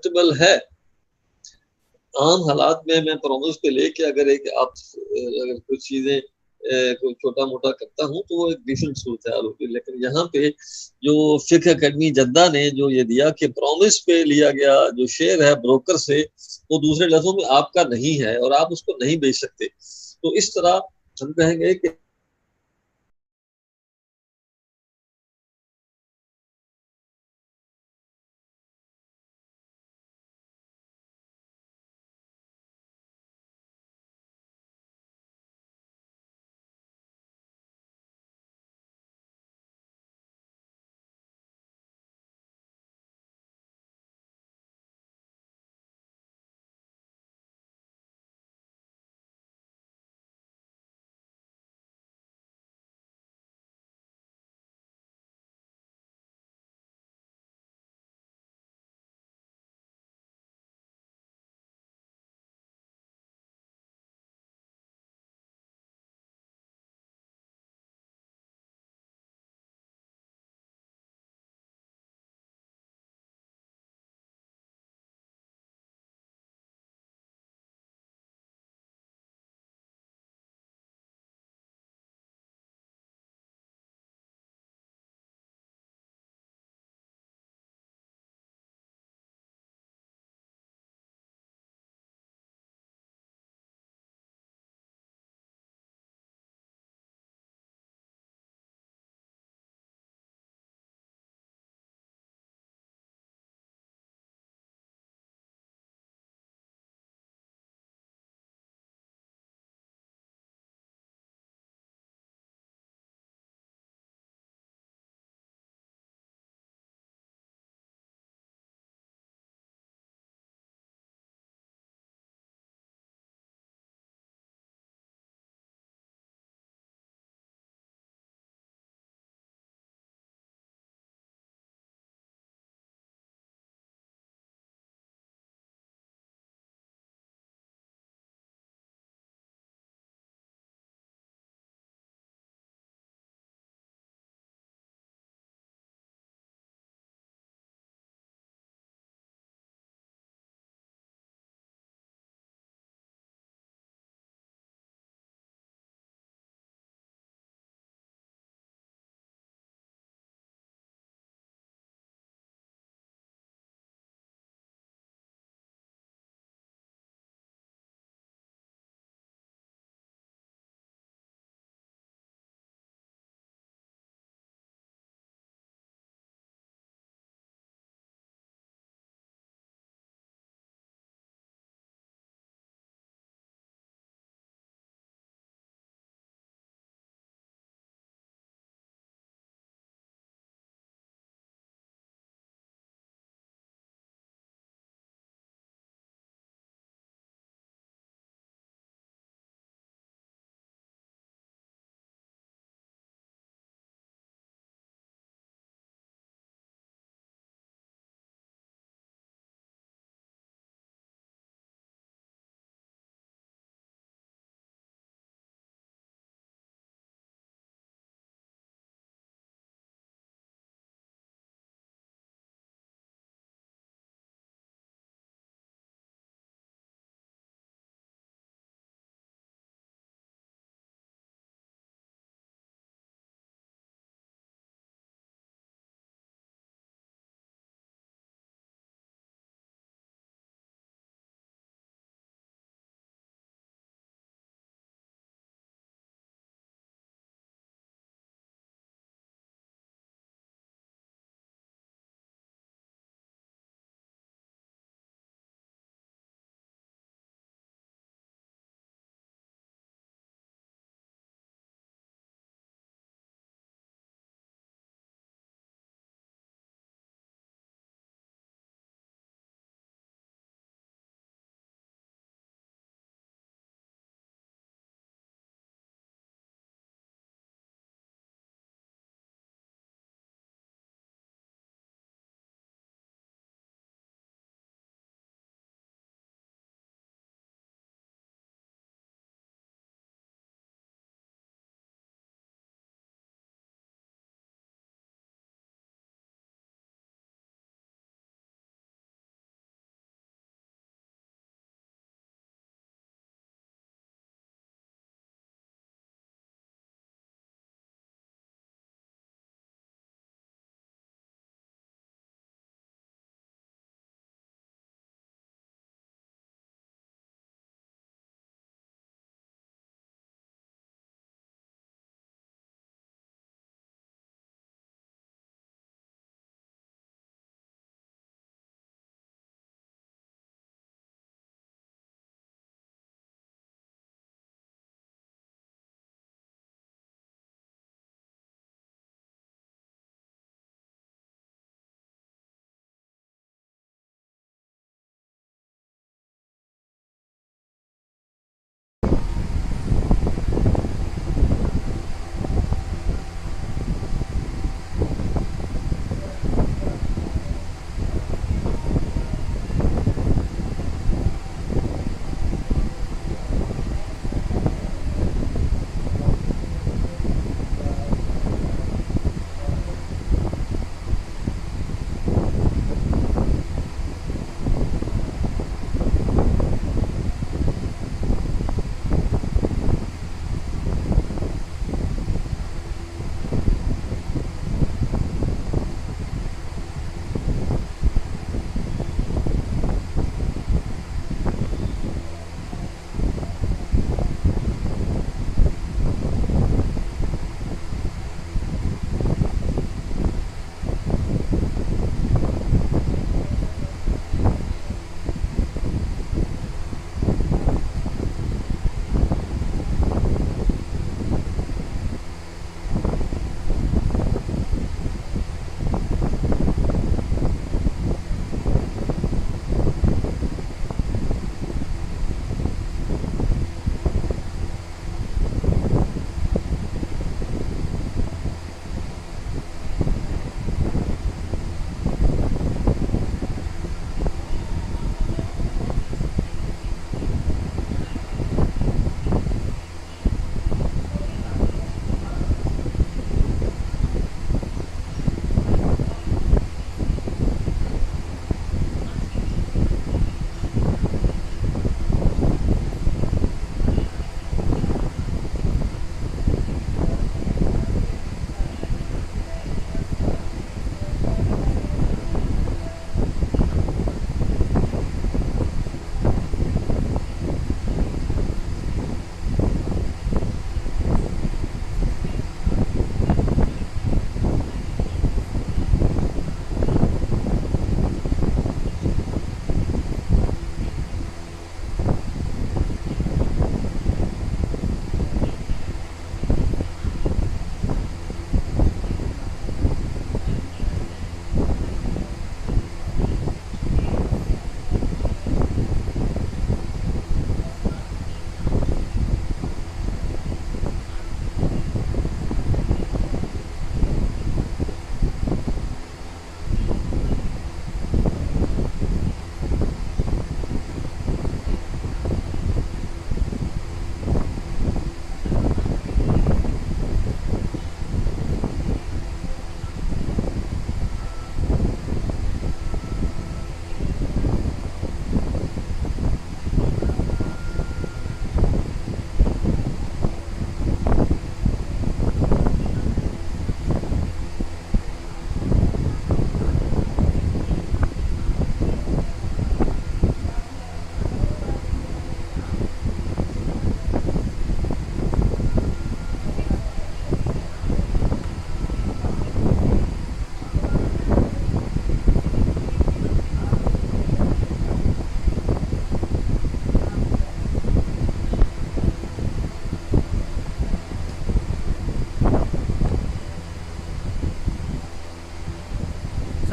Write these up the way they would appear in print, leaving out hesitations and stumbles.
Acceptable है। आम हालात में मैं प्रॉमिस पे लेके अगर एक आप अगर कुछ चीजें कोई छोटा मोटा करता हूँ तो वो एक डिसेंट सूरत हाल होगी। लेकिन यहाँ पे जो फिक्र अकेडमी जद्दा ने जो ये दिया कि प्रॉमिस पे लिया गया जो शेयर है ब्रोकर से, वो दूसरे लफ्जों में आपका नहीं है और आप उसको नहीं बेच सकते। तो इस तरह हम कहेंगे कि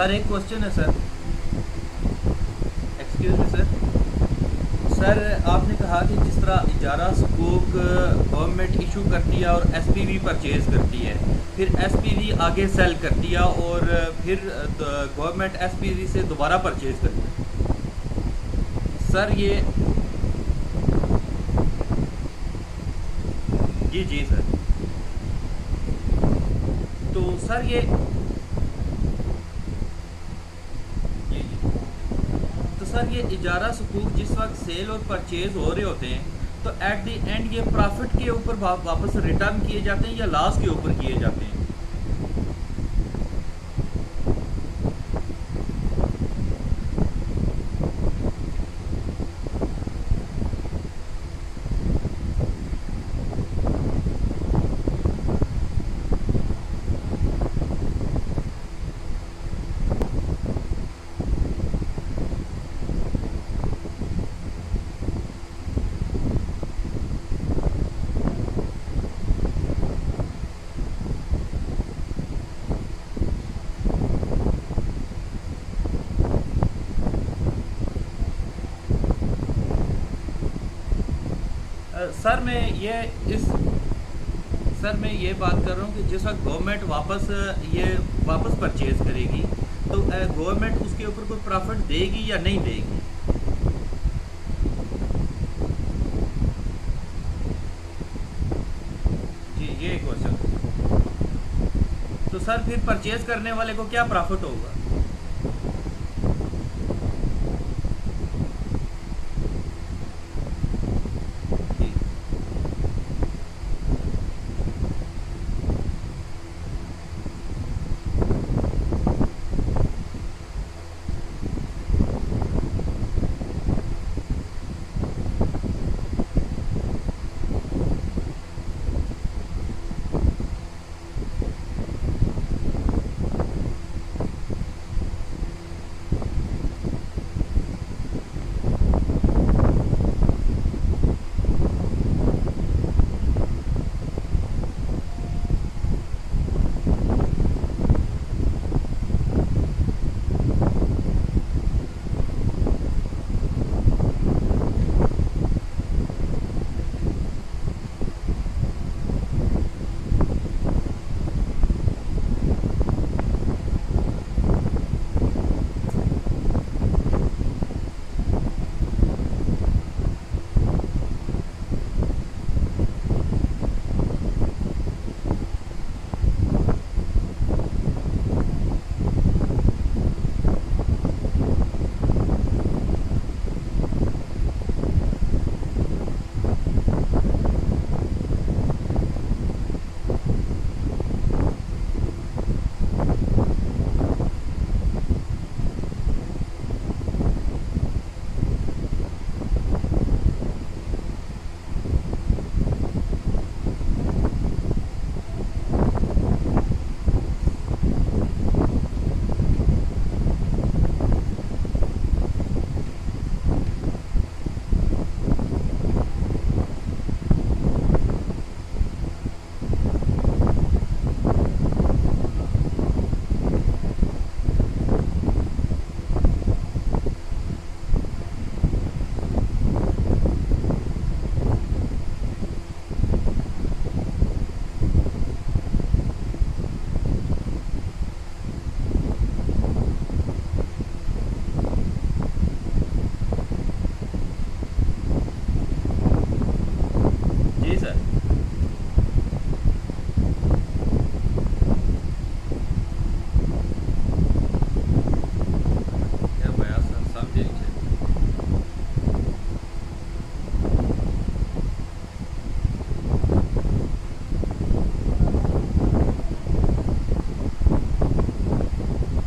सर एक क्वेश्चन है sir. Excuse me sir. Sir आपने कहा कि जिस तरह इजारा सुकूक गवर्नमेंट इशू करती है और एसपीवी परचेज करती है, फिर एसपीवी आगे सेल करती है और फिर गवर्नमेंट एसपीवी से दोबारा परचेज करती है। सर ये जी जी सर। तो सर ये जी जी। तो सर ये इजारा सुकूक जिस वक्त सेल और परचेज हो रहे होते हैं, तो एट द एंड ये प्रॉफिट के ऊपर वापस रिटर्न किए जाते हैं या लॉस के ऊपर किए जाते हैं? सर मैं ये इस सर मैं ये बात कर रहा हूँ कि जिस वक्त गवर्नमेंट ये वापस परचेज करेगी, तो गवर्नमेंट उसके ऊपर कोई प्रॉफिट देगी या नहीं देगी? जी ये क्वेश्चन। तो सर फिर परचेज करने वाले को क्या प्रॉफिट होगा?